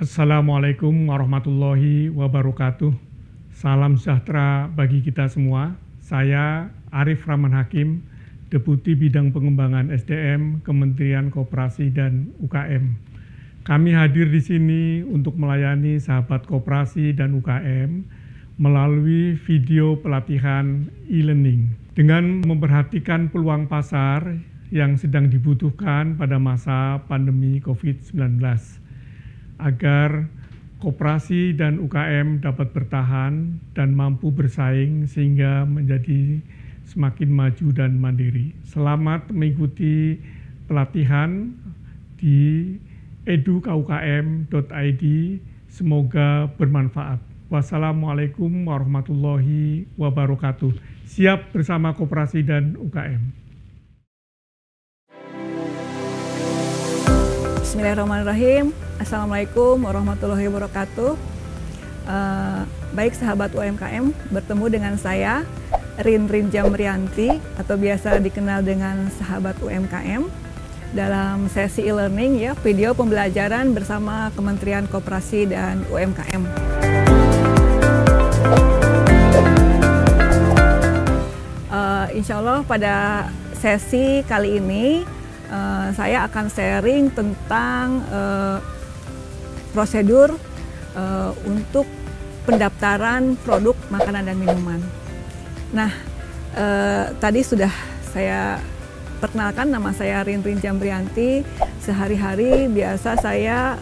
Assalamualaikum warahmatullahi wabarakatuh. Salam sejahtera bagi kita semua. Saya Arif Rahman Hakim, Deputi Bidang Pengembangan SDM Kementerian Koperasi dan UKM. Kami hadir di sini untuk melayani sahabat koperasi dan UKM melalui video pelatihan e-learning dengan memperhatikan peluang pasar yang sedang dibutuhkan pada masa pandemi COVID-19 agar koperasi dan UKM dapat bertahan dan mampu bersaing sehingga menjadi semakin maju dan mandiri. Selamat mengikuti pelatihan di edukukm.id. Semoga bermanfaat. Wassalamualaikum warahmatullahi wabarakatuh. Siap bersama koperasi dan UKM. Bismillahirrahmanirrahim. Assalamualaikum warahmatullahi wabarakatuh. Baik sahabat UMKM, bertemu dengan saya Rin Jamrianti atau biasa dikenal dengan sahabat UMKM dalam sesi e-learning ya, video pembelajaran bersama Kementerian Koperasi dan UMKM. Insya Allah pada sesi kali ini saya akan sharing tentang prosedur untuk pendaftaran produk makanan dan minuman. Nah, tadi sudah saya perkenalkan, nama saya Rin Jamrianti. Sehari-hari biasa saya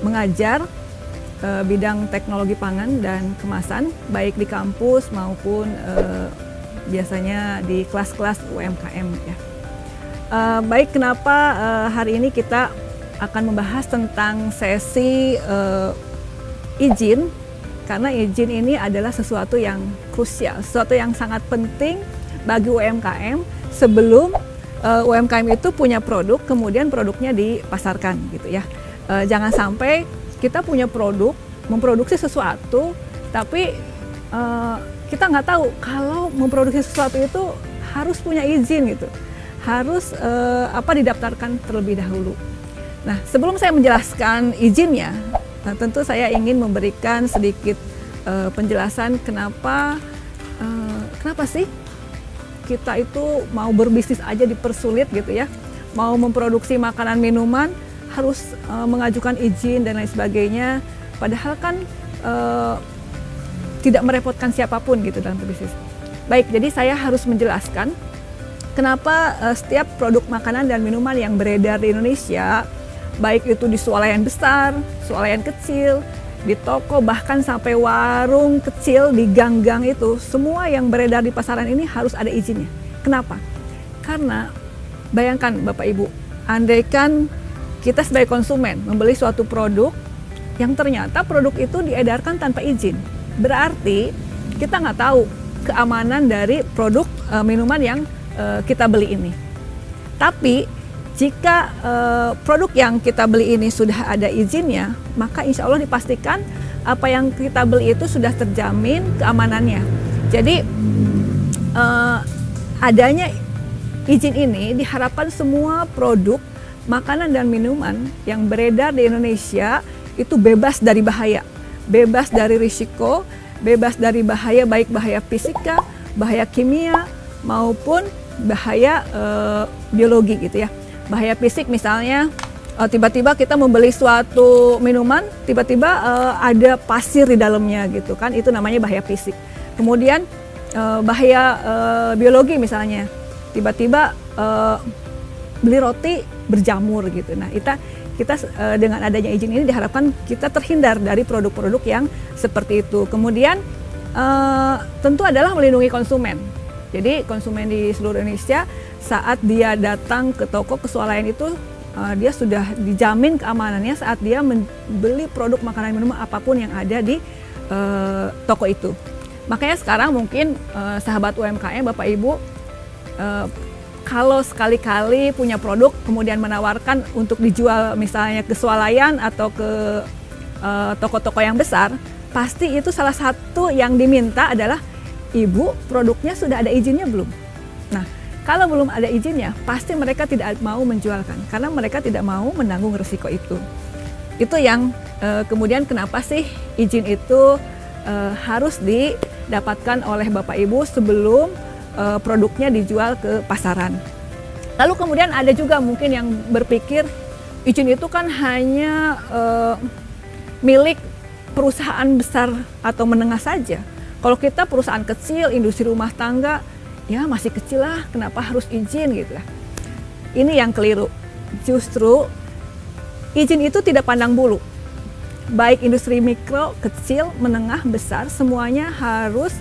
mengajar bidang teknologi pangan dan kemasan, baik di kampus maupun biasanya di kelas-kelas UMKM ya. Baik, kenapa hari ini kita akan membahas tentang sesi izin? Karena izin ini adalah sesuatu yang krusial, sesuatu yang sangat penting bagi UMKM sebelum UMKM itu punya produk, kemudian produknya dipasarkan gitu ya. Jangan sampai kita punya produk, memproduksi sesuatu, tapi kita nggak tahu kalau memproduksi sesuatu itu harus punya izin gitu, harus didaftarkan terlebih dahulu. Nah, sebelum saya menjelaskan izinnya, tentu saya ingin memberikan sedikit penjelasan kenapa sih kita itu mau berbisnis aja dipersulit gitu ya, mau memproduksi makanan minuman harus mengajukan izin dan lain sebagainya, padahal kan tidak merepotkan siapapun gitu dalam berbisnis. Baik, jadi saya harus menjelaskan kenapa setiap produk makanan dan minuman yang beredar di Indonesia, baik itu di swalayan besar, swalayan kecil, di toko, bahkan sampai warung kecil di gang-gang itu, semua yang beredar di pasaran ini harus ada izinnya. Kenapa? Karena bayangkan Bapak Ibu, andaikan kita sebagai konsumen membeli suatu produk yang ternyata produk itu diedarkan tanpa izin, berarti kita nggak tahu keamanan dari produk minuman yang kita beli ini. Tapi jika produk yang kita beli ini sudah ada izinnya, maka insya Allah dipastikan apa yang kita beli itu sudah terjamin keamanannya. Jadi adanya izin ini diharapkan semua produk makanan dan minuman yang beredar di Indonesia itu bebas dari bahaya, bebas dari risiko, bebas dari bahaya, baik bahaya fisika, bahaya kimia, maupun bahaya biologi gitu ya. Bahaya fisik misalnya tiba-tiba kita membeli suatu minuman, tiba-tiba ada pasir di dalamnya gitu kan, itu namanya bahaya fisik. Kemudian bahaya biologi misalnya, tiba-tiba beli roti berjamur gitu. Nah, kita dengan adanya izin ini diharapkan kita terhindar dari produk-produk yang seperti itu. Kemudian tentu adalah melindungi konsumen. Jadi konsumen di seluruh Indonesia saat dia datang ke toko, ke swalayan itu dia sudah dijamin keamanannya saat dia membeli produk makanan minuman apapun yang ada di toko itu. Makanya sekarang mungkin sahabat UMKM, Bapak Ibu, kalau sekali-kali punya produk kemudian menawarkan untuk dijual misalnya ke swalayan atau ke toko-toko yang besar, pasti itu salah satu yang diminta adalah, Ibu, produknya sudah ada izinnya belum? Nah, kalau belum ada izinnya, pasti mereka tidak mau menjualkan karena mereka tidak mau menanggung risiko itu. Itu yang kemudian kenapa sih izin itu harus didapatkan oleh Bapak Ibu sebelum produknya dijual ke pasaran. Lalu kemudian ada juga mungkin yang berpikir izin itu kan hanya milik perusahaan besar atau menengah saja. Kalau kita perusahaan kecil, industri rumah tangga, ya masih kecil lah, kenapa harus izin gitu lah. Ini yang keliru. Justru izin itu tidak pandang bulu. Baik industri mikro, kecil, menengah, besar, semuanya harus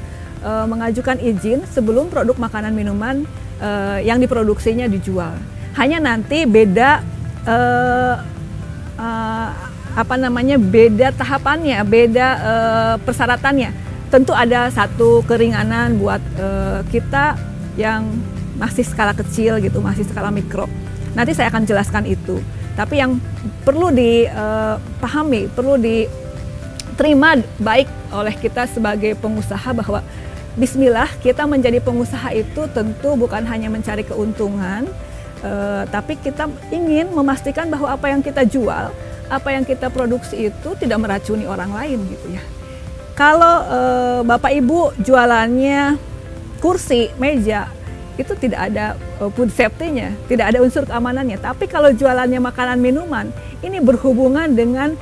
mengajukan izin sebelum produk makanan minuman yang diproduksinya dijual. Hanya nanti beda beda tahapannya, beda persyaratannya. Tentu ada satu keringanan buat kita yang masih skala kecil gitu, masih skala mikro. Nanti saya akan jelaskan itu. Tapi yang perlu dipahami, perlu diterima baik oleh kita sebagai pengusaha bahwa bismillah, kita menjadi pengusaha itu tentu bukan hanya mencari keuntungan, tapi kita ingin memastikan bahwa apa yang kita jual, apa yang kita produksi itu tidak meracuni orang lain gitu ya. Kalau Bapak Ibu jualannya kursi, meja, itu tidak ada food safety-nya, tidak ada unsur keamanannya. Tapi kalau jualannya makanan minuman, ini berhubungan dengan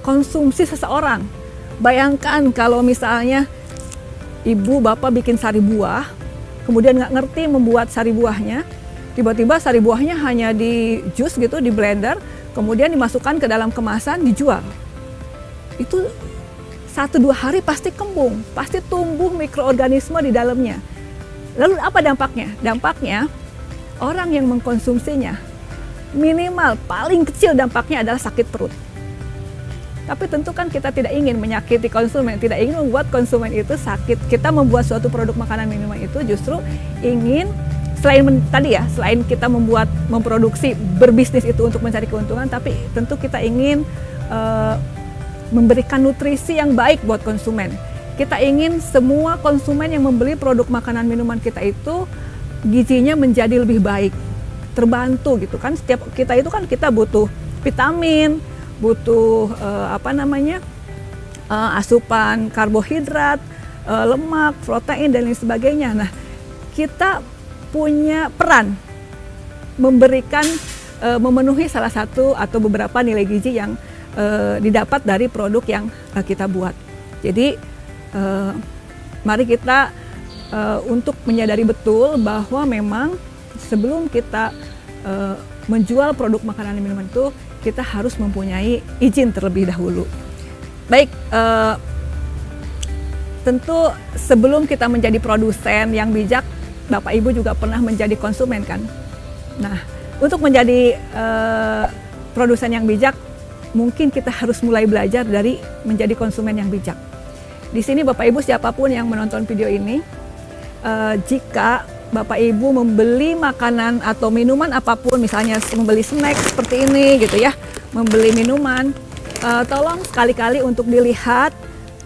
konsumsi seseorang. Bayangkan kalau misalnya Ibu Bapak bikin sari buah, kemudian nggak ngerti membuat sari buahnya, tiba-tiba sari buahnya hanya di jus gitu, di blender, kemudian dimasukkan ke dalam kemasan, dijual. Itu 1-2 hari pasti kembung, pasti tumbuh mikroorganisme di dalamnya. Lalu apa dampaknya? Dampaknya orang yang mengkonsumsinya minimal paling kecil dampaknya adalah sakit perut. Tapi tentu kan kita tidak ingin menyakiti konsumen, tidak ingin membuat konsumen itu sakit. Kita membuat suatu produk makanan minuman itu justru ingin selain kita memproduksi, berbisnis itu untuk mencari keuntungan, tapi tentu kita ingin memberikan nutrisi yang baik buat konsumen. Kita ingin semua konsumen yang membeli produk makanan minuman kita itu gizinya menjadi lebih baik, terbantu gitu kan. Setiap kita itu kan kita butuh vitamin, butuh asupan karbohidrat, lemak, protein dan lain sebagainya. Nah, kita punya peran memberikan memenuhi salah satu atau beberapa nilai gizi yang didapat dari produk yang kita buat. Jadi mari kita untuk menyadari betul bahwa memang sebelum kita menjual produk makanan dan minuman itu kita harus mempunyai izin terlebih dahulu. Baik, tentu sebelum kita menjadi produsen yang bijak, Bapak Ibu juga pernah menjadi konsumen kan. Nah, untuk menjadi produsen yang bijak, mungkin kita harus mulai belajar dari menjadi konsumen yang bijak. Di sini Bapak Ibu siapapun yang menonton video ini, jika Bapak Ibu membeli makanan atau minuman apapun, misalnya membeli snack seperti ini gitu ya, membeli minuman, tolong sekali-kali untuk dilihat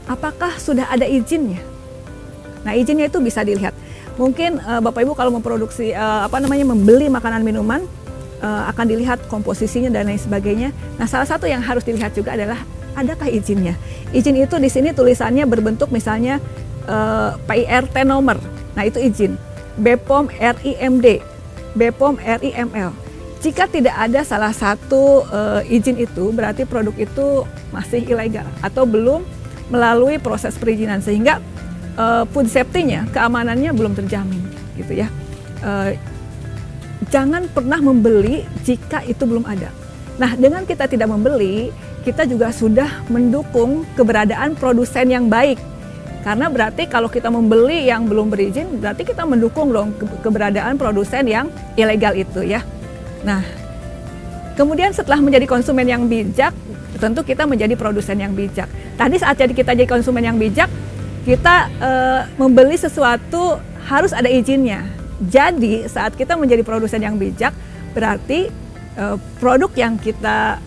apakah sudah ada izinnya. Nah, izinnya itu bisa dilihat. Mungkin Bapak Ibu kalau memproduksi membeli makanan minuman, akan dilihat komposisinya dan lain sebagainya. Nah, salah satu yang harus dilihat juga adalah adakah izinnya. Izin itu di sini tulisannya berbentuk misalnya PIRT nomor. Nah, itu izin. BPOM RIMD, BPOM RIML. Jika tidak ada salah satu izin itu, berarti produk itu masih ilegal atau belum melalui proses perizinan, sehingga food safety-nya, keamanannya belum terjamin gitu ya. Jangan pernah membeli jika itu belum ada. Nah, dengan kita tidak membeli, kita juga sudah mendukung keberadaan produsen yang baik. Karena berarti kalau kita membeli yang belum berizin, berarti kita mendukung dong keberadaan produsen yang ilegal itu ya. Nah, kemudian setelah menjadi konsumen yang bijak, tentu kita menjadi produsen yang bijak. Tadi saat kita jadi konsumen yang bijak, kita membeli sesuatu harus ada izinnya. Jadi saat kita menjadi produsen yang bijak, berarti produk yang kita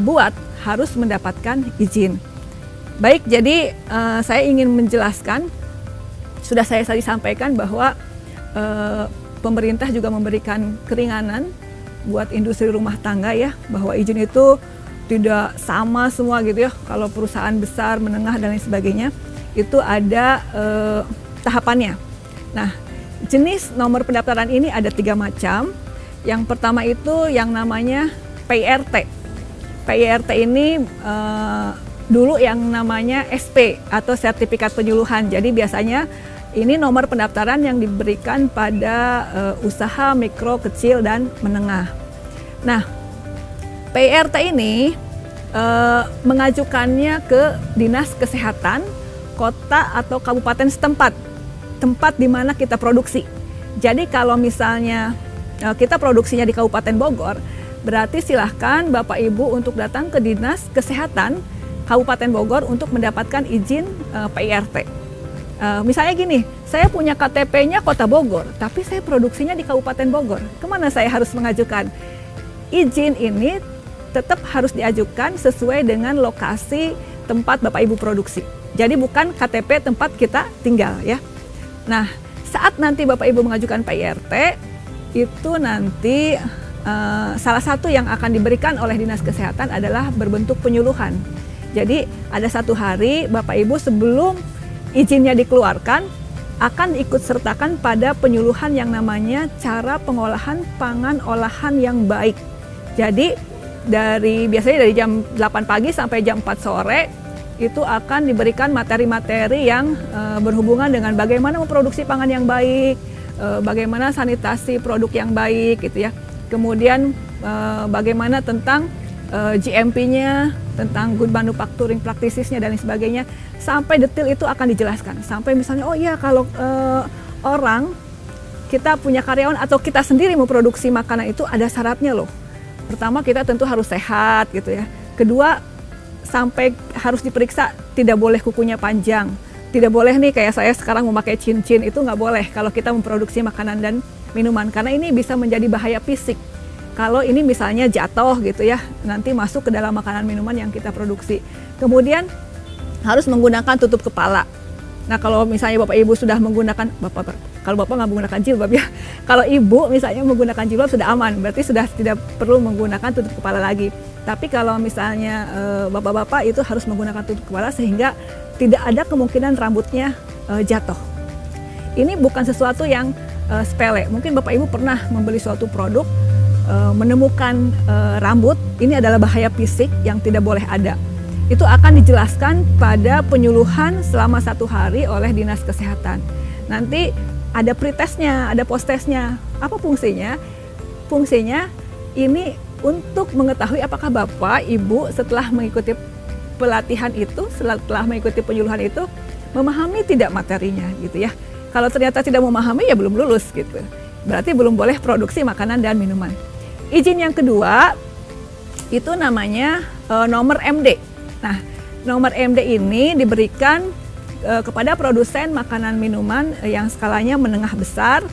buat harus mendapatkan izin. Baik, jadi saya ingin menjelaskan, sudah saya tadi sampaikan bahwa pemerintah juga memberikan keringanan buat industri rumah tangga ya, bahwa izin itu tidak sama semua gitu ya. Kalau perusahaan besar, menengah dan lain sebagainya itu ada tahapannya. Nah, jenis nomor pendaftaran ini ada 3 macam. Yang pertama itu yang namanya PIRT. PIRT ini dulu yang namanya SP atau sertifikat penyuluhan. Jadi biasanya ini nomor pendaftaran yang diberikan pada usaha mikro, kecil, dan menengah. Nah, PIRT ini mengajukannya ke Dinas Kesehatan kota atau kabupaten setempat, tempat di mana kita produksi. Jadi kalau misalnya kita produksinya di Kabupaten Bogor, berarti silahkan Bapak Ibu untuk datang ke Dinas Kesehatan Kabupaten Bogor untuk mendapatkan izin PIRT. Misalnya gini, saya punya KTP-nya Kota Bogor, tapi saya produksinya di Kabupaten Bogor. Kemana saya harus mengajukan? Izin ini tetap harus diajukan sesuai dengan lokasi tempat Bapak Ibu produksi. Jadi bukan KTP tempat kita tinggal ya. Nah, saat nanti Bapak Ibu mengajukan PIRT, itu nanti salah satu yang akan diberikan oleh Dinas Kesehatan adalah berbentuk penyuluhan. Jadi ada satu hari Bapak Ibu sebelum izinnya dikeluarkan akan ikut sertakan pada penyuluhan yang namanya cara pengolahan pangan olahan yang baik. Jadi biasanya dari jam 8 pagi sampai jam 4 sore itu akan diberikan materi-materi yang berhubungan dengan bagaimana memproduksi pangan yang baik, bagaimana sanitasi produk yang baik gitu ya. Kemudian bagaimana tentang GMP-nya, tentang good manufacturing practices-nya dan lain sebagainya, sampai detail itu akan dijelaskan. Sampai misalnya, oh iya kalau kita punya karyawan atau kita sendiri memproduksi makanan itu ada syaratnya loh. Pertama, kita tentu harus sehat gitu ya. Kedua, sampai harus diperiksa tidak boleh kukunya panjang. Tidak boleh nih kayak saya sekarang memakai cincin, itu nggak boleh kalau kita memproduksi makanan dan minuman. Karena ini bisa menjadi bahaya fisik. Kalau ini misalnya jatuh gitu ya, nanti masuk ke dalam makanan minuman yang kita produksi. Kemudian harus menggunakan tutup kepala. Nah kalau misalnya Bapak Ibu sudah menggunakan, kalau Bapak nggak menggunakan jilbab ya, kalau Ibu misalnya menggunakan jilbab sudah aman, berarti sudah tidak perlu menggunakan tutup kepala lagi. Tapi kalau misalnya Bapak-Bapak itu harus menggunakan tutup kepala sehingga tidak ada kemungkinan rambutnya jatuh. Ini bukan sesuatu yang sepele. Mungkin Bapak Ibu pernah membeli suatu produk, menemukan rambut, ini adalah bahaya fisik yang tidak boleh ada. Itu akan dijelaskan pada penyuluhan selama 1 hari oleh Dinas Kesehatan. Nanti ada pretestnya, ada posttestnya. Apa fungsinya? Fungsinya ini untuk mengetahui apakah Bapak, Ibu setelah mengikuti pelatihan itu, setelah mengikuti penyuluhan itu, memahami tidak materinya gitu ya. Kalau ternyata tidak memahami ya belum lulus gitu. Berarti belum boleh produksi makanan dan minuman. Izin yang kedua itu namanya nomor MD. Nah, nomor MD ini diberikan kepada produsen makanan minuman yang skalanya menengah besar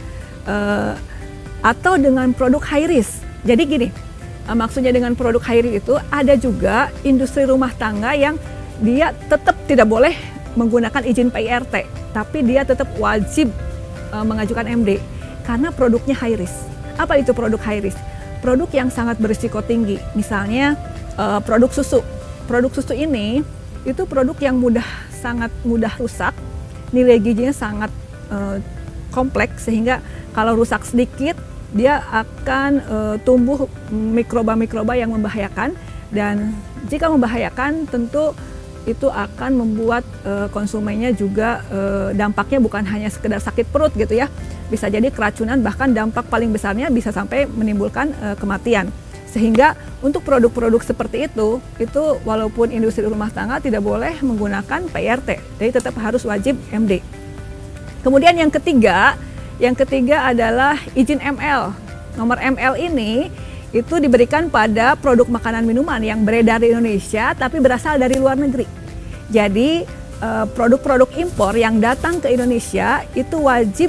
atau dengan produk high risk. Jadi gini, maksudnya dengan produk high risk itu ada juga industri rumah tangga yang dia tetap tidak boleh menggunakan izin PIRT, tapi dia tetap wajib mengajukan MD karena produknya high risk. Apa itu produk high risk? Produk yang sangat berisiko tinggi, misalnya produk susu. Produk susu ini itu produk yang sangat mudah rusak, nilai gizinya sangat kompleks sehingga kalau rusak sedikit dia akan tumbuh mikroba-mikroba yang membahayakan, dan jika membahayakan tentu itu akan membuat konsumennya juga dampaknya bukan hanya sekedar sakit perut gitu ya, bisa jadi keracunan, bahkan dampak paling besarnya bisa sampai menimbulkan kematian. Sehingga untuk produk-produk seperti itu walaupun industri rumah tangga tidak boleh menggunakan PIRT, jadi tetap harus wajib MD. Kemudian yang ketiga adalah izin ML. Nomor ML ini itu diberikan pada produk makanan minuman yang beredar di Indonesia tapi berasal dari luar negeri. Jadi produk-produk impor yang datang ke Indonesia itu wajib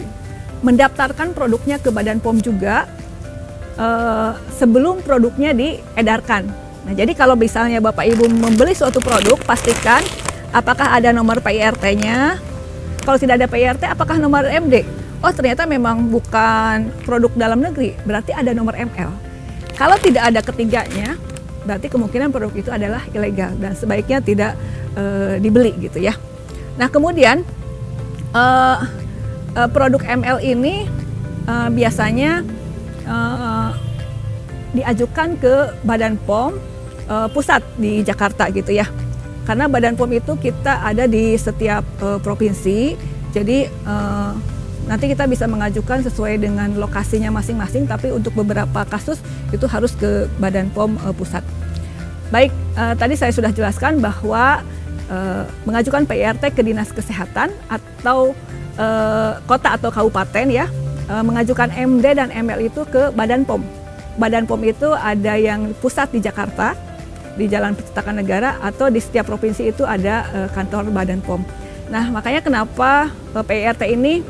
mendaftarkan produknya ke Badan POM juga sebelum produknya diedarkan. Nah, jadi kalau misalnya Bapak Ibu membeli suatu produk, pastikan apakah ada nomor PIRT-nya. Kalau tidak ada PIRT, apakah nomor MD? Oh, ternyata memang bukan produk dalam negeri, berarti ada nomor ML. Kalau tidak ada ketiganya, berarti kemungkinan produk itu adalah ilegal dan sebaiknya tidak dibeli gitu ya. Nah kemudian produk ML ini biasanya diajukan ke Badan POM pusat di Jakarta gitu ya. Karena Badan POM itu kita ada di setiap provinsi, jadi nanti kita bisa mengajukan sesuai dengan lokasinya masing-masing, tapi untuk beberapa kasus itu harus ke Badan POM pusat. Baik, tadi saya sudah jelaskan bahwa mengajukan PIRT ke Dinas Kesehatan atau kota atau kabupaten ya, mengajukan MD dan ML itu ke Badan POM. Badan POM itu ada yang pusat di Jakarta, di Jalan Percetakan Negara, atau di setiap provinsi itu ada kantor Badan POM. Nah, makanya kenapa PIRT ini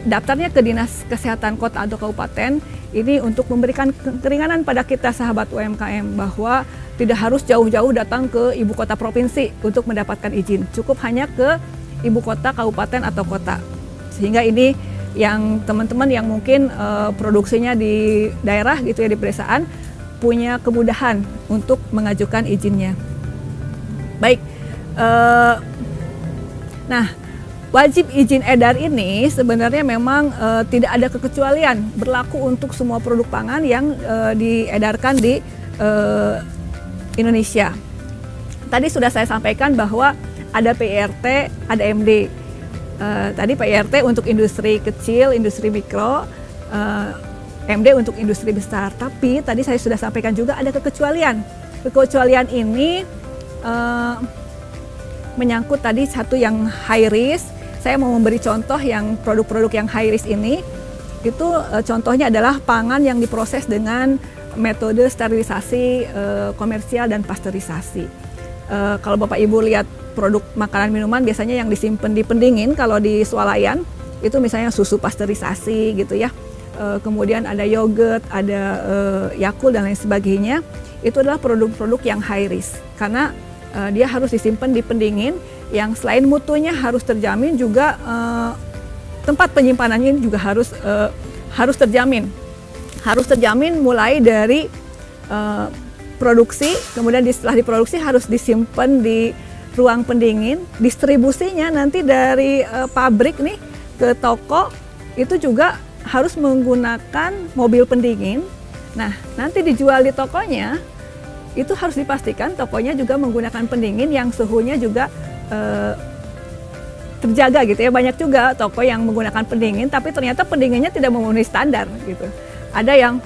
daftarnya ke Dinas Kesehatan Kota atau Kabupaten ini untuk memberikan keringanan pada kita sahabat UMKM bahwa tidak harus jauh-jauh datang ke ibu kota provinsi untuk mendapatkan izin. Cukup hanya ke ibu kota, kabupaten atau kota. Sehingga ini yang teman-teman yang mungkin produksinya di daerah gitu ya, di pedesaan, punya kemudahan untuk mengajukan izinnya. Baik, nah wajib izin edar ini sebenarnya memang tidak ada kekecualian, berlaku untuk semua produk pangan yang diedarkan di Indonesia. Tadi sudah saya sampaikan bahwa ada PIRT, ada MD. Tadi PIRT untuk industri kecil, industri mikro, MD untuk industri besar. Tapi tadi saya sudah sampaikan juga ada kekecualian. Kekecualian ini menyangkut tadi satu yang high risk. Saya mau memberi contoh yang produk-produk yang high risk ini. Itu contohnya adalah pangan yang diproses dengan metode sterilisasi komersial dan pasteurisasi. Kalau Bapak Ibu lihat produk makanan minuman biasanya yang disimpan di pendingin, kalau di swalayan itu misalnya susu pasteurisasi gitu ya. Kemudian ada yogurt, ada Yakult dan lain sebagainya. Itu adalah produk-produk yang high risk karena dia harus disimpan di pendingin yang selain mutunya harus terjamin juga tempat penyimpanannya juga harus terjamin. Harus terjamin mulai dari produksi, kemudian setelah diproduksi harus disimpan di ruang pendingin, distribusinya nanti dari pabrik nih ke toko itu juga harus menggunakan mobil pendingin. Nah, nanti dijual di tokonya itu harus dipastikan tokonya juga menggunakan pendingin yang suhunya juga terjaga gitu ya. Banyak juga toko yang menggunakan pendingin tapi ternyata pendinginnya tidak memenuhi standar gitu. Ada yang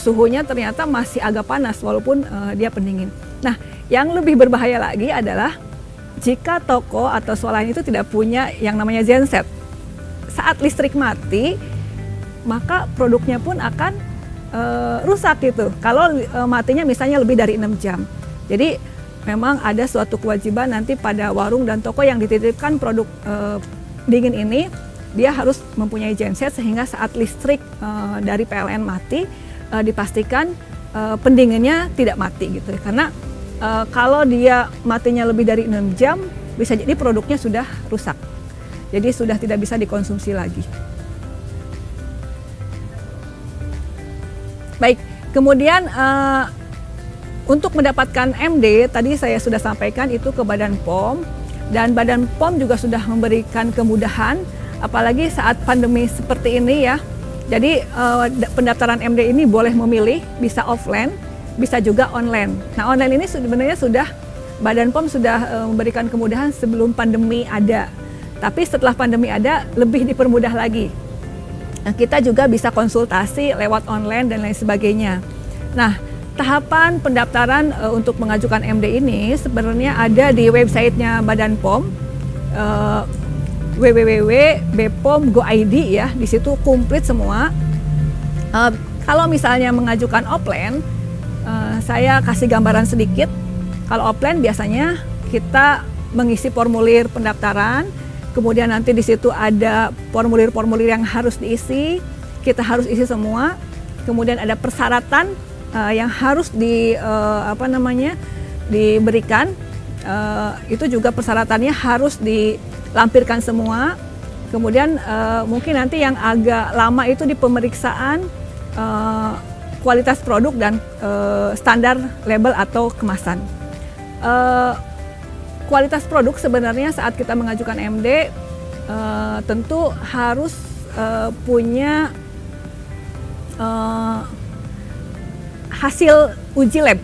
suhunya ternyata masih agak panas walaupun dia pendingin. Nah, yang lebih berbahaya lagi adalah jika toko atau swalayan itu tidak punya yang namanya genset. Saat listrik mati, maka produknya pun akan rusak gitu. Kalau matinya misalnya lebih dari 6 jam. Jadi memang ada suatu kewajiban nanti pada warung dan toko yang dititipkan produk dingin ini, dia harus mempunyai genset sehingga saat listrik dari PLN mati, dipastikan pendinginnya tidak mati gitu. Karena kalau dia matinya lebih dari 6 jam, bisa jadi produknya sudah rusak. Jadi sudah tidak bisa dikonsumsi lagi. Baik, kemudian untuk mendapatkan MD, tadi saya sudah sampaikan itu ke Badan POM. Dan Badan POM juga sudah memberikan kemudahan, apalagi saat pandemi seperti ini ya. Jadi pendaftaran MD ini boleh memilih, bisa offline, bisa juga online. Nah, online ini sebenarnya sudah Badan POM sudah memberikan kemudahan sebelum pandemi ada. Tapi setelah pandemi ada, lebih dipermudah lagi. Nah, kita juga bisa konsultasi lewat online dan lain sebagainya. Nah, tahapan pendaftaran untuk mengajukan MD ini sebenarnya ada di websitenya Badan POM, www.bpom.go.id ya. Di situ komplit semua. Kalau misalnya mengajukan offline, saya kasih gambaran sedikit. Kalau offline biasanya kita mengisi formulir pendaftaran, kemudian nanti di situ ada formulir-formulir yang harus diisi, kita harus isi semua. Kemudian ada persyaratan yang harus diberikan. Itu juga persyaratannya harus dilampirkan semua. Kemudian mungkin nanti yang agak lama itu di pemeriksaan kualitas produk dan standar label atau kemasan. Kualitas produk sebenarnya saat kita mengajukan MD tentu harus punya hasil uji lab.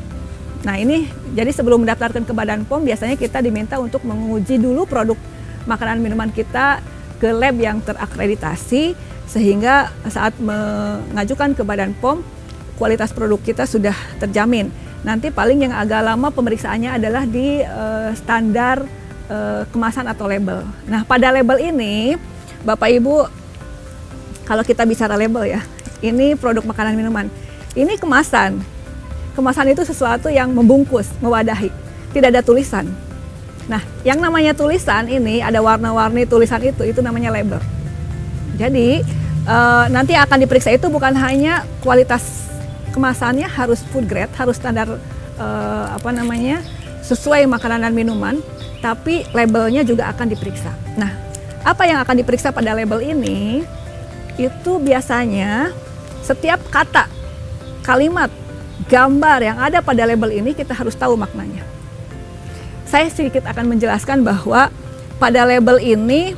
Nah ini jadi sebelum mendaftarkan ke Badan POM biasanya kita diminta untuk menguji dulu produk makanan minuman kita ke lab yang terakreditasi, sehingga saat mengajukan ke Badan POM kualitas produk kita sudah terjamin. Nanti paling yang agak lama pemeriksaannya adalah di standar kemasan atau label. Nah pada label ini Bapak Ibu, kalau kita bicara label ya, ini produk makanan minuman, ini kemasan. Kemasan itu sesuatu yang membungkus, mewadahi, tidak ada tulisan. Nah, yang namanya tulisan ini ada warna-warni tulisan itu namanya label. Jadi nanti akan diperiksa itu bukan hanya kualitas kemasannya harus food grade, harus standar sesuai makanan dan minuman, tapi labelnya juga akan diperiksa. Nah, apa yang akan diperiksa pada label ini? Itu biasanya setiap kata, kalimat, gambar yang ada pada label ini kita harus tahu maknanya. Saya sedikit akan menjelaskan bahwa pada label ini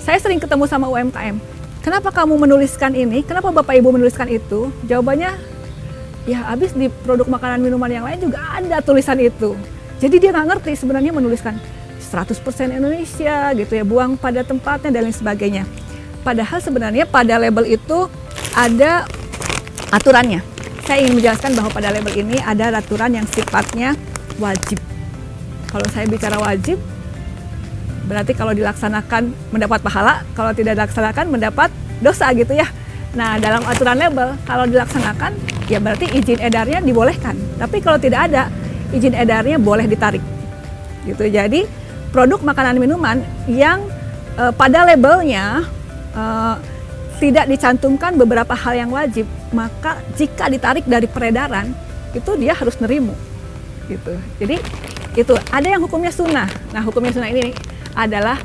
saya sering ketemu sama UMKM. Kenapa kamu menuliskan ini? Kenapa Bapak Ibu menuliskan itu? Jawabannya, ya habis di produk makanan minuman yang lain juga ada tulisan itu. Jadi dia nggak ngerti sebenarnya menuliskan 100% Indonesia gitu ya, buang pada tempatnya dan lain sebagainya. Padahal sebenarnya pada label itu ada aturannya. Saya ingin menjelaskan bahwa pada label ini ada aturan yang sifatnya wajib. Kalau saya bicara wajib, berarti kalau dilaksanakan mendapat pahala, kalau tidak dilaksanakan mendapat dosa gitu ya. Nah dalam aturan label, kalau dilaksanakan ya berarti izin edarnya dibolehkan. Tapi kalau tidak ada, izin edarnya boleh ditarik. Gitu. Jadi produk makanan minuman yang pada labelnya tidak dicantumkan beberapa hal yang wajib, maka jika ditarik dari peredaran itu dia harus nerimu gitu. Jadi itu ada yang hukumnya sunnah. Nah hukumnya sunnah ini adalah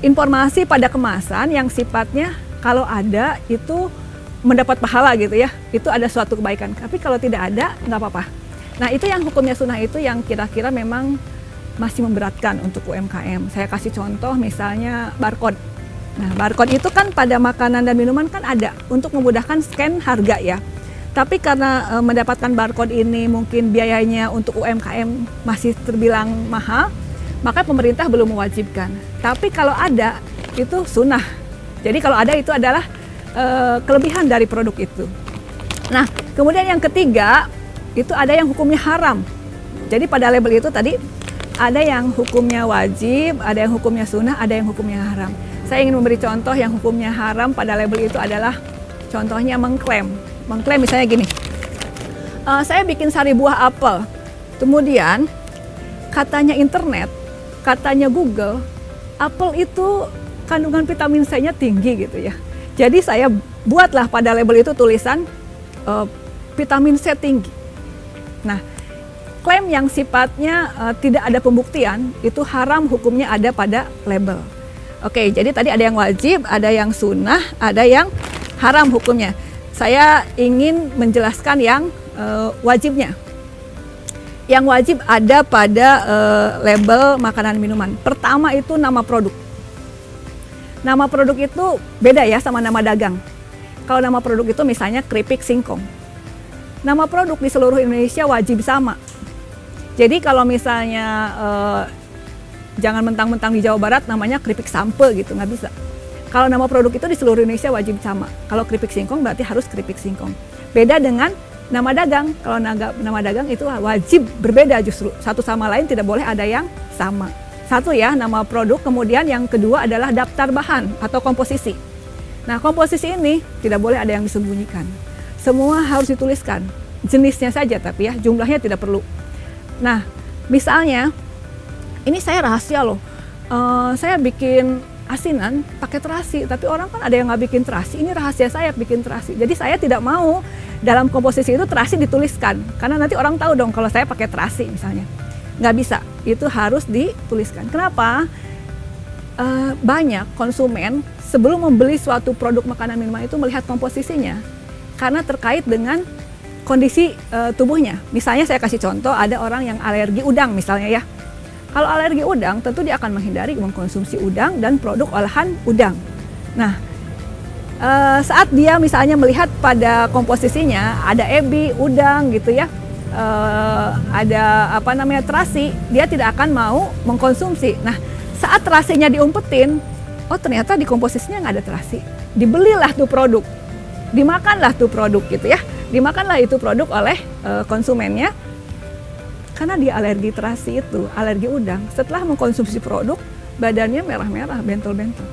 informasi pada kemasan yang sifatnya kalau ada itu mendapat pahala gitu ya, itu ada suatu kebaikan. Tapi kalau tidak ada nggak apa-apa. Nah itu yang hukumnya sunnah itu yang kira-kira memang masih memberatkan untuk UMKM. Saya kasih contoh misalnya barcode. Nah, barcode itu kan pada makanan dan minuman kan ada untuk memudahkan scan harga ya. Tapi karena mendapatkan barcode ini mungkin biayanya untuk UMKM masih terbilang mahal, maka pemerintah belum mewajibkan. Tapi kalau ada, itu sunnah. Jadi kalau ada itu adalah kelebihan dari produk itu. Nah, kemudian yang ketiga, itu ada yang hukumnya haram. Jadi pada label itu tadi, ada yang hukumnya wajib, ada yang hukumnya sunnah, ada yang hukumnya haram. Saya ingin memberi contoh yang hukumnya haram pada label itu adalah contohnya mengklaim. Mengklaim misalnya gini, saya bikin sari buah apel, kemudian katanya internet, katanya Google, apel itu kandungan vitamin C-nya tinggi gitu ya. Jadi saya buatlah pada label itu tulisan vitamin C tinggi. Nah, klaim yang sifatnya tidak ada pembuktian itu haram hukumnya ada pada label. Oke, jadi tadi ada yang wajib, ada yang sunnah, ada yang haram hukumnya. Saya ingin menjelaskan yang wajibnya. Yang wajib ada pada label makanan minuman. Pertama itu nama produk. Nama produk itu beda ya sama nama dagang. Kalau nama produk itu misalnya keripik singkong. Nama produk di seluruh Indonesia wajib sama. Jadi kalau misalnya jangan mentang-mentang di Jawa Barat namanya keripik sampe gitu, nggak bisa. Kalau nama produk itu di seluruh Indonesia wajib sama. Kalau keripik singkong berarti harus keripik singkong. Beda dengan nama dagang. Kalau nama dagang itu wajib berbeda justru. Satu sama lain tidak boleh ada yang sama. Satu ya nama produk, kemudian yang kedua adalah daftar bahan atau komposisi. Nah komposisi ini tidak boleh ada yang disembunyikan. Semua harus dituliskan. Jenisnya saja tapi ya jumlahnya tidak perlu. Nah misalnya ini saya rahasia loh, saya bikin asinan pakai terasi, tapi orang kan ada yang nggak bikin terasi, ini rahasia saya bikin terasi. Jadi saya tidak mau dalam komposisi itu terasi dituliskan, karena nanti orang tahu dong kalau saya pakai terasi misalnya. Nggak bisa, itu harus dituliskan. Kenapa? Banyak konsumen sebelum membeli suatu produk makanan minuman itu melihat komposisinya, karena terkait dengan kondisi tubuhnya. Misalnya saya kasih contoh, ada orang yang alergi udang misalnya ya. Kalau alergi udang, tentu dia akan menghindari mengkonsumsi udang dan produk olahan udang. Nah, saat dia misalnya melihat pada komposisinya ada ebi, udang gitu ya, ada terasi, dia tidak akan mau mengkonsumsi. Nah, saat terasinya diumpetin, oh ternyata di komposisinya nggak ada terasi, dibelilah tuh produk, dimakanlah tuh produk gitu ya, dimakanlah itu produk oleh konsumennya. Karena dia alergi terasi itu, alergi udang, setelah mengkonsumsi produk, badannya merah-merah, bentol-bentol.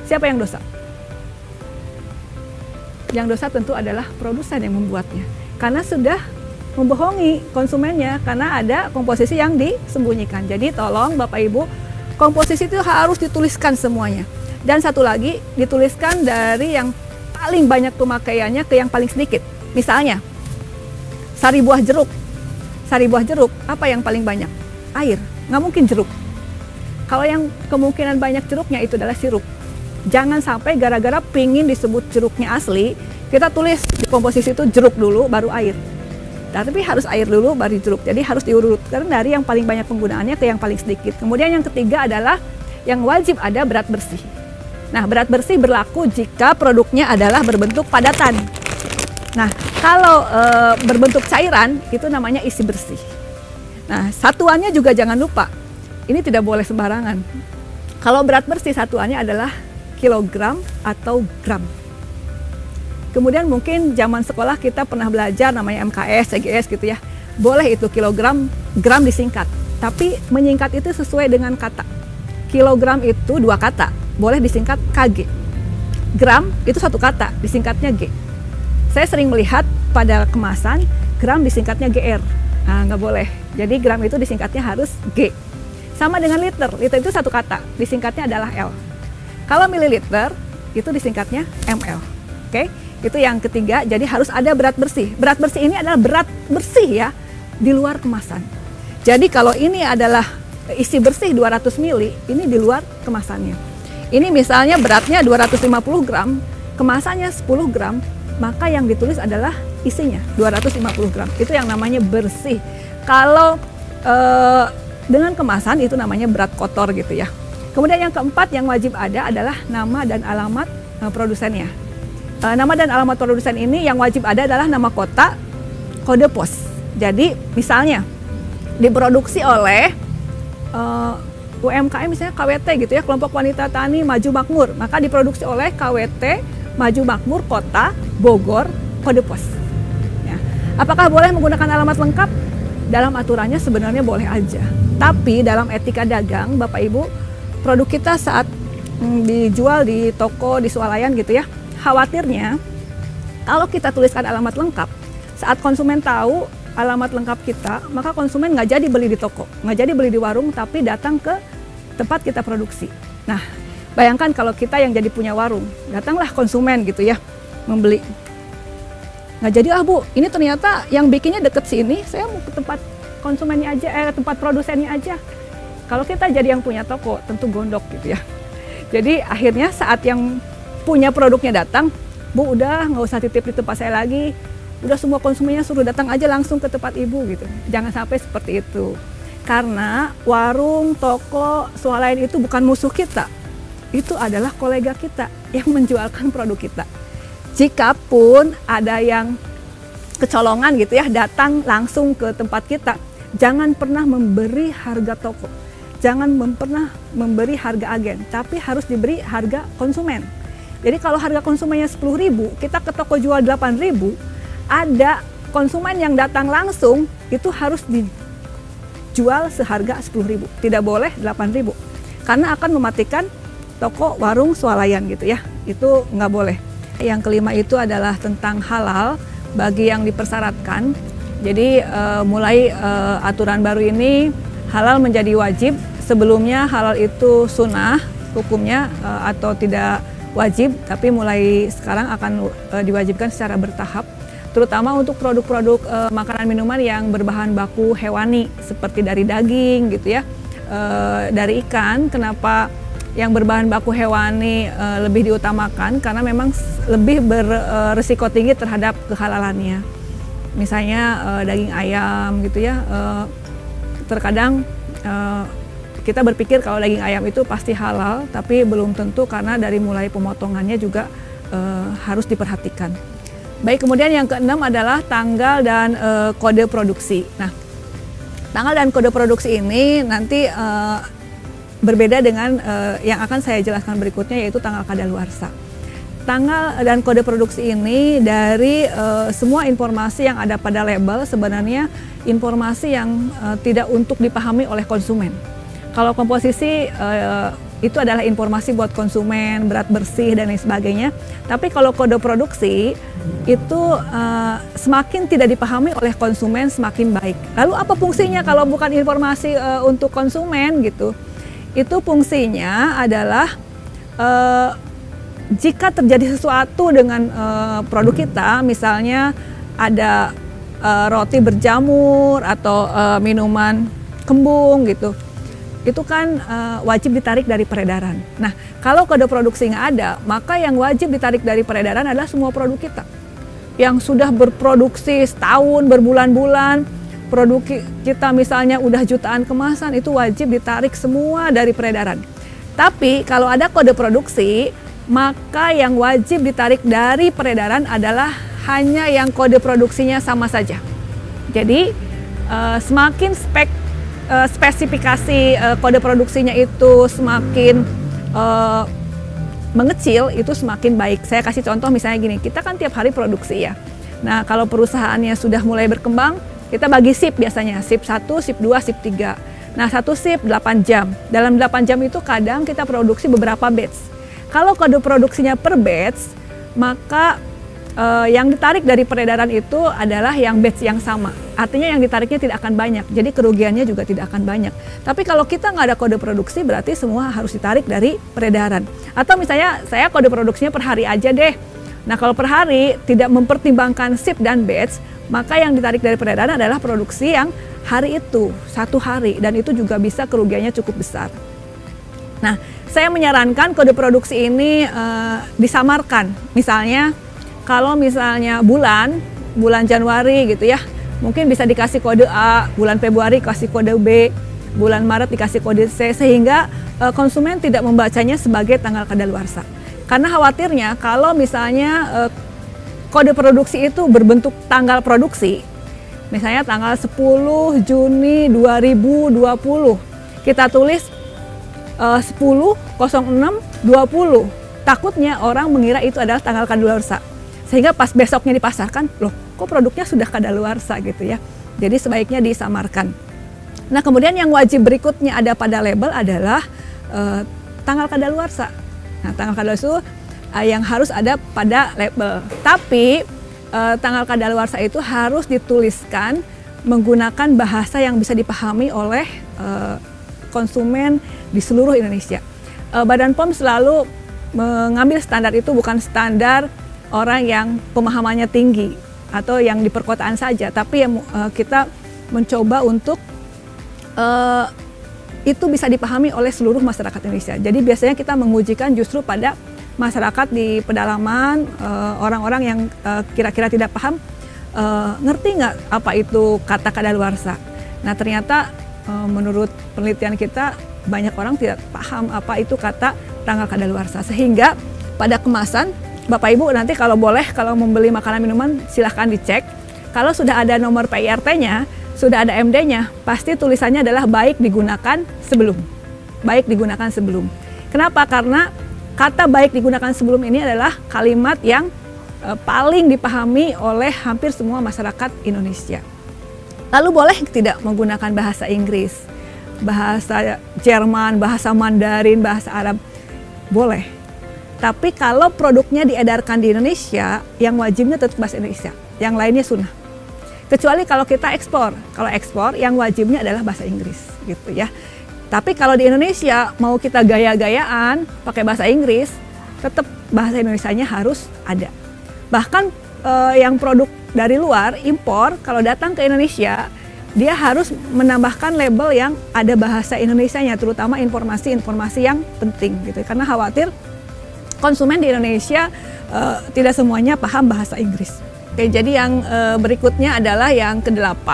Siapa yang dosa? Yang dosa tentu adalah produsen yang membuatnya. Karena sudah membohongi konsumennya, karena ada komposisi yang disembunyikan. Jadi tolong Bapak Ibu, komposisi itu harus dituliskan semuanya. Dan satu lagi, dituliskan dari yang paling banyak pemakaiannya ke yang paling sedikit. Misalnya, sari buah jeruk. Sari buah jeruk, apa yang paling banyak? Air, nggak mungkin jeruk. Kalau yang kemungkinan banyak jeruknya itu adalah sirup. Jangan sampai gara-gara pingin disebut jeruknya asli, kita tulis di komposisi itu jeruk dulu, baru air. Tapi harus air dulu, baru jeruk. Jadi harus diurutkan dari yang paling banyak penggunaannya ke yang paling sedikit. Kemudian yang ketiga adalah yang wajib ada berat bersih. Nah, berat bersih berlaku jika produknya adalah berbentuk padatan. Nah, kalau berbentuk cairan, itu namanya isi bersih. Nah, satuannya juga jangan lupa, ini tidak boleh sembarangan. Kalau berat bersih satuannya adalah kilogram atau gram. Kemudian mungkin zaman sekolah kita pernah belajar namanya MKS, CGS gitu ya. Boleh itu kilogram, gram disingkat. Tapi menyingkat itu sesuai dengan kata. Kilogram itu 2 kata, boleh disingkat KG. Gram itu 1 kata, disingkatnya G. Saya sering melihat pada kemasan, gram disingkatnya GR. Nah, nggak boleh. Jadi gram itu disingkatnya harus G. Sama dengan liter. Liter itu 1 kata, disingkatnya adalah L. Kalau mililiter, itu disingkatnya ml. Oke? Itu yang ketiga, jadi harus ada berat bersih. Berat bersih ini adalah berat bersih ya, di luar kemasan. Jadi kalau ini adalah isi bersih 200 ml, ini di luar kemasannya. Ini misalnya beratnya 250 gram, kemasannya 10 gram, maka yang ditulis adalah isinya 250 gram. Itu yang namanya bersih. Kalau dengan kemasan itu namanya berat kotor gitu ya. Kemudian yang keempat yang wajib ada adalah nama dan alamat produsennya. Nama dan alamat produsen ini yang wajib ada adalah nama kota, kode pos. Jadi misalnya diproduksi oleh UMKM misalnya KWT gitu ya, kelompok wanita tani maju makmur, maka diproduksi oleh KWT Maju Makmur Kota Bogor, kode pos. Ya. Apakah boleh menggunakan alamat lengkap? Dalam aturannya sebenarnya boleh aja. Tapi dalam etika dagang, Bapak Ibu, produk kita saat dijual di toko, di swalayan gitu ya, khawatirnya kalau kita tuliskan alamat lengkap, saat konsumen tahu alamat lengkap kita, maka konsumen nggak jadi beli di toko, nggak jadi beli di warung, tapi datang ke tempat kita produksi. Nah, bayangkan kalau kita yang jadi punya warung, datanglah konsumen gitu ya, membeli. Nggak jadi, Bu, ini ternyata yang bikinnya deket sini, saya mau ke tempat konsumennya aja, tempat produsennya aja. Kalau kita jadi yang punya toko, tentu gondok gitu ya. Jadi akhirnya saat yang punya produknya datang, Bu udah nggak usah titip di tempat saya lagi, udah semua konsumennya suruh datang aja langsung ke tempat Ibu gitu. Jangan sampai seperti itu. Karena warung, toko, swalayan itu bukan musuh kita. Itu adalah kolega kita yang menjualkan produk kita. Jikapun ada yang kecolongan gitu ya, datang langsung ke tempat kita, jangan pernah memberi harga toko. Jangan pernah memberi harga agen, tapi harus diberi harga konsumen. Jadi kalau harga konsumennya 10.000, kita ke toko jual 8.000, ada konsumen yang datang langsung, itu harus dijual seharga 10.000. Tidak boleh 8.000. Karena akan mematikan toko, warung, swalayan gitu ya. Itu nggak boleh. Yang kelima itu adalah tentang halal bagi yang dipersyaratkan. Jadi mulai aturan baru ini halal menjadi wajib. Sebelumnya halal itu sunnah hukumnya atau tidak wajib, tapi mulai sekarang akan diwajibkan secara bertahap. Terutama untuk produk-produk makanan minuman yang berbahan baku hewani seperti dari daging gitu ya, dari ikan. Kenapa yang berbahan baku hewani lebih diutamakan? Karena memang lebih beresiko tinggi terhadap kehalalannya. misalnya daging ayam gitu ya, terkadang kita berpikir kalau daging ayam itu pasti halal, tapi belum tentu karena dari mulai pemotongannya juga harus diperhatikan. Baik, kemudian yang keenam adalah tanggal dan kode produksi. Nah, tanggal dan kode produksi ini nanti berbeda dengan yang akan saya jelaskan berikutnya, yaitu tanggal kadaluarsa. Tanggal dan kode produksi ini dari semua informasi yang ada pada label sebenarnya informasi yang tidak untuk dipahami oleh konsumen. Kalau komposisi itu adalah informasi buat konsumen, berat bersih dan lain sebagainya. Tapi kalau kode produksi itu semakin tidak dipahami oleh konsumen semakin baik. Lalu apa fungsinya kalau bukan informasi untuk konsumen gitu? Itu fungsinya adalah jika terjadi sesuatu dengan produk kita, misalnya ada roti berjamur atau minuman kembung gitu, itu kan wajib ditarik dari peredaran. Nah, kalau kode produksi nggak ada, maka yang wajib ditarik dari peredaran adalah semua produk kita. Yang sudah berproduksi setahun, berbulan-bulan, produk kita misalnya udah jutaan kemasan, itu wajib ditarik semua dari peredaran. Tapi kalau ada kode produksi, maka yang wajib ditarik dari peredaran adalah hanya yang kode produksinya sama saja. Jadi semakin spesifikasi kode produksinya itu semakin mengecil, itu semakin baik. Saya kasih contoh misalnya gini, kita kan tiap hari produksi ya. Nah, kalau perusahaannya sudah mulai berkembang, kita bagi shift biasanya, shift 1, shift 2, shift 3. Nah, satu shift 8 jam. Dalam 8 jam itu kadang kita produksi beberapa batch. Kalau kode produksinya per batch, maka yang ditarik dari peredaran itu adalah yang batch yang sama. Artinya yang ditariknya tidak akan banyak, jadi kerugiannya juga tidak akan banyak. Tapi kalau kita nggak ada kode produksi, berarti semua harus ditarik dari peredaran. Atau misalnya saya kode produksinya per hari aja deh. Nah, kalau per hari tidak mempertimbangkan shift dan batch, maka yang ditarik dari peredaran adalah produksi yang hari itu, satu hari. Dan itu juga bisa kerugiannya cukup besar. Nah, saya menyarankan kode produksi ini disamarkan. Misalnya, kalau misalnya bulan Januari gitu ya, mungkin bisa dikasih kode A, bulan Februari kasih kode B, bulan Maret dikasih kode C, sehingga konsumen tidak membacanya sebagai tanggal kadaluarsa. Karena khawatirnya kalau misalnya kode produksi itu berbentuk tanggal produksi, misalnya tanggal 10 Juni 2020, kita tulis 10/06/20, takutnya orang mengira itu adalah tanggal kadaluarsa, sehingga pas besoknya dipasarkan, loh kok produknya sudah kadaluarsa gitu ya. Jadi sebaiknya disamarkan. Nah, kemudian yang wajib berikutnya ada pada label adalah tanggal kadaluarsa. Nah, tanggal kadaluarsa yang harus ada pada label. Tapi tanggal kadaluarsa itu harus dituliskan menggunakan bahasa yang bisa dipahami oleh konsumen di seluruh Indonesia. Badan POM selalu mengambil standar itu bukan standar orang yang pemahamannya tinggi atau yang di perkotaan saja, tapi yang kita mencoba untuk itu bisa dipahami oleh seluruh masyarakat Indonesia. Jadi biasanya kita mengujikan justru pada masyarakat di pedalaman, orang-orang yang kira-kira tidak paham, ngerti nggak apa itu kata kadaluarsa. Nah, ternyata menurut penelitian kita banyak orang tidak paham apa itu kata tanggal kadaluarsa, sehingga pada kemasan Bapak Ibu nanti kalau boleh, kalau membeli makanan minuman silahkan dicek. Kalau sudah ada nomor PIRT-nya, sudah ada MD-nya, pasti tulisannya adalah baik digunakan sebelum. Baik digunakan sebelum. Kenapa? Karena kata baik digunakan sebelum ini adalah kalimat yang paling dipahami oleh hampir semua masyarakat Indonesia. Lalu boleh tidak menggunakan bahasa Inggris, bahasa Jerman, bahasa Mandarin, bahasa Arab? Boleh. Tapi kalau produknya diedarkan di Indonesia, yang wajibnya tetap bahasa Indonesia, yang lainnya sunnah. Kecuali kalau kita ekspor. Kalau ekspor, yang wajibnya adalah bahasa Inggris, gitu ya. Tapi kalau di Indonesia mau kita gaya-gayaan pakai bahasa Inggris, tetap bahasa Indonesianya harus ada. Bahkan yang produk dari luar, impor, kalau datang ke Indonesia, dia harus menambahkan label yang ada bahasa Indonesianya, terutama informasi-informasi yang penting, gitu. Karena khawatir konsumen di Indonesia tidak semuanya paham bahasa Inggris. Oke, jadi yang berikutnya adalah yang ke-8,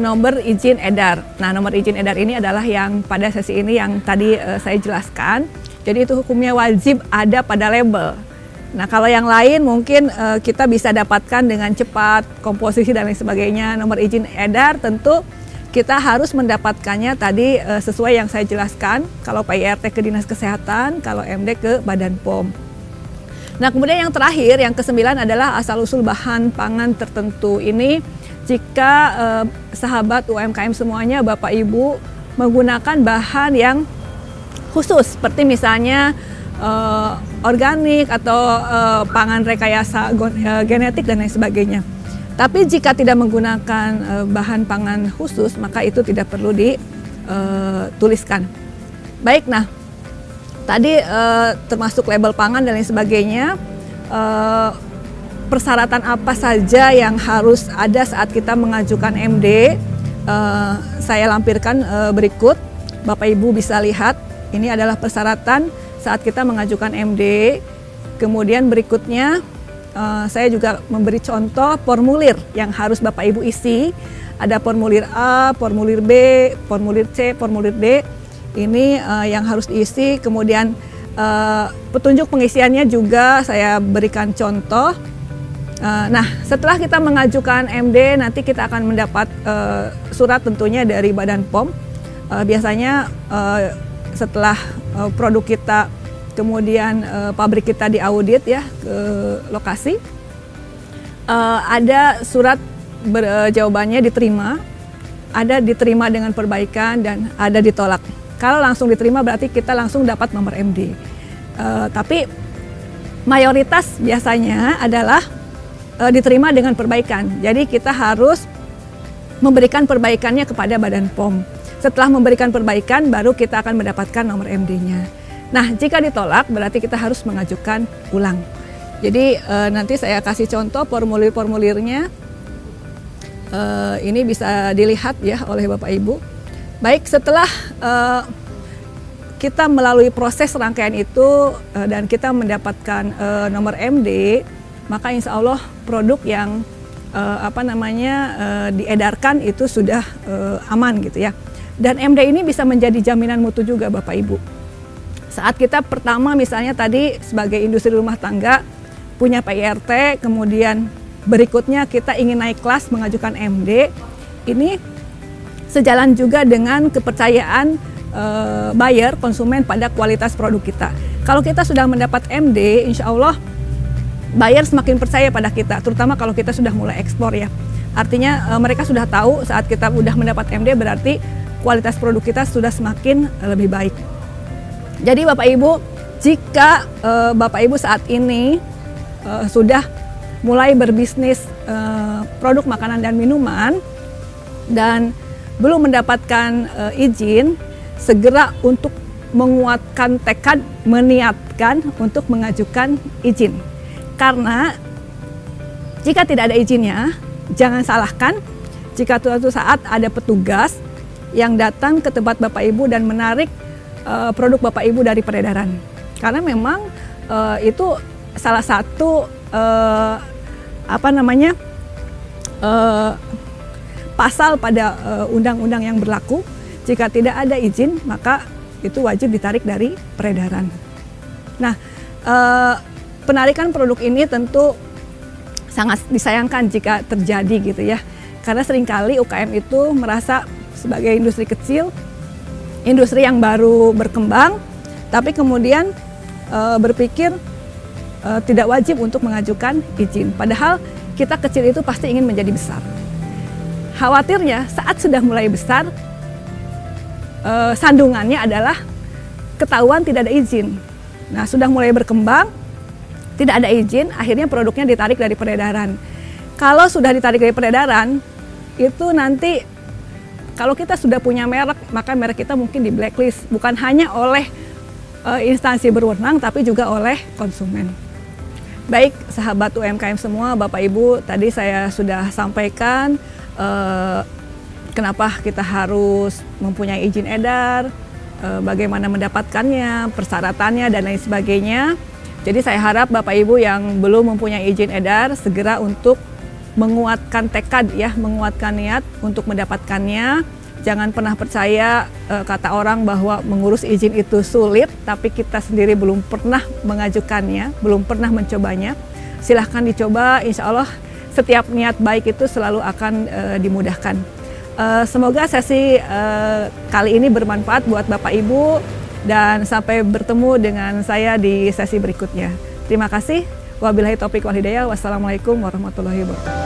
nomor izin edar. Nah, nomor izin edar ini adalah yang pada sesi ini yang tadi saya jelaskan. Jadi itu hukumnya wajib ada pada label. Nah, kalau yang lain mungkin kita bisa dapatkan dengan cepat, komposisi dan lain sebagainya. Nomor izin edar tentu kita harus mendapatkannya tadi sesuai yang saya jelaskan. Kalau PIRT ke Dinas Kesehatan, kalau MD ke Badan POM. Nah, kemudian yang terakhir, yang ke-9 adalah asal-usul bahan pangan tertentu. Ini jika sahabat UMKM semuanya, Bapak Ibu menggunakan bahan yang khusus, seperti misalnya organik atau pangan rekayasa genetik dan lain sebagainya. Tapi jika tidak menggunakan bahan pangan khusus, maka itu tidak perlu dituliskan. Baik, nah tadi termasuk label pangan dan lain sebagainya. Persyaratan apa saja yang harus ada saat kita mengajukan MD? Saya lampirkan berikut. Bapak Ibu bisa lihat. Ini adalah persyaratan saat kita mengajukan MD. Kemudian berikutnya saya juga memberi contoh formulir yang harus Bapak Ibu isi. Ada formulir A, formulir B, formulir C, formulir D. Ini yang harus diisi. Kemudian petunjuk pengisiannya juga saya berikan contoh. Nah, setelah kita mengajukan MD, nanti kita akan mendapat surat tentunya dari Badan POM. Biasanya setelah produk kita, kemudian pabrik kita diaudit ya ke lokasi, ada surat jawabannya diterima, ada diterima dengan perbaikan, dan ada ditolak. Kalau langsung diterima berarti kita langsung dapat nomor MD. Tapi mayoritas biasanya adalah diterima dengan perbaikan. Jadi kita harus memberikan perbaikannya kepada Badan POM. Setelah memberikan perbaikan, baru kita akan mendapatkan nomor MD-nya. Nah, jika ditolak, berarti kita harus mengajukan ulang. Jadi nanti saya kasih contoh formulir-formulirnya. Ini bisa dilihat ya oleh Bapak Ibu. Baik, setelah kita melalui proses rangkaian itu dan kita mendapatkan nomor MD, maka insya Allah produk yang diedarkan itu sudah aman gitu ya. Dan MD ini bisa menjadi jaminan mutu juga Bapak Ibu. Saat kita pertama misalnya tadi sebagai industri rumah tangga punya PIRT, kemudian berikutnya kita ingin naik kelas mengajukan MD, ini sejalan juga dengan kepercayaan buyer, konsumen pada kualitas produk kita. Kalau kita sudah mendapat MD, insya Allah buyer semakin percaya pada kita, terutama kalau kita sudah mulai ekspor ya. Artinya mereka sudah tahu saat kita sudah mendapat MD berarti kualitas produk kita sudah semakin lebih baik. Jadi Bapak Ibu, jika Bapak Ibu saat ini sudah mulai berbisnis produk makanan dan minuman dan belum mendapatkan izin, segera untuk menguatkan tekad, meniatkan untuk mengajukan izin. Karena jika tidak ada izinnya, jangan salahkan jika suatu saat ada petugas yang datang ke tempat Bapak Ibu dan menarik produk Bapak Ibu dari peredaran. Karena memang itu salah satu pasal pada undang-undang yang berlaku. Jika tidak ada izin, maka itu wajib ditarik dari peredaran. Nah, penarikan produk ini tentu sangat disayangkan jika terjadi gitu ya. Karena seringkali UKM itu merasa sebagai industri kecil, industri yang baru berkembang, tapi kemudian berpikir tidak wajib untuk mengajukan izin. Padahal kita kecil itu pasti ingin menjadi besar. Khawatirnya saat sudah mulai besar, sandungannya adalah ketahuan tidak ada izin. Nah, sudah mulai berkembang, tidak ada izin, akhirnya produknya ditarik dari peredaran. Kalau sudah ditarik dari peredaran, itu nanti kalau kita sudah punya merek, maka merek kita mungkin di blacklist, bukan hanya oleh instansi berwenang, tapi juga oleh konsumen. Baik, sahabat UMKM semua, Bapak Ibu, tadi saya sudah sampaikan kenapa kita harus mempunyai izin edar, bagaimana mendapatkannya, persyaratannya, dan lain sebagainya. Jadi saya harap Bapak Ibu yang belum mempunyai izin edar segera untuk menguatkan tekad ya, menguatkan niat untuk mendapatkannya. Jangan pernah percaya kata orang bahwa mengurus izin itu sulit, tapi kita sendiri belum pernah mengajukannya, belum pernah mencobanya. Silahkan dicoba, insya Allah setiap niat baik itu selalu akan dimudahkan. Semoga sesi kali ini bermanfaat buat Bapak Ibu dan sampai bertemu dengan saya di sesi berikutnya. Terima kasih. Wabillahi taufiq wal hidayah. Wassalamualaikum warahmatullahi wabarakatuh.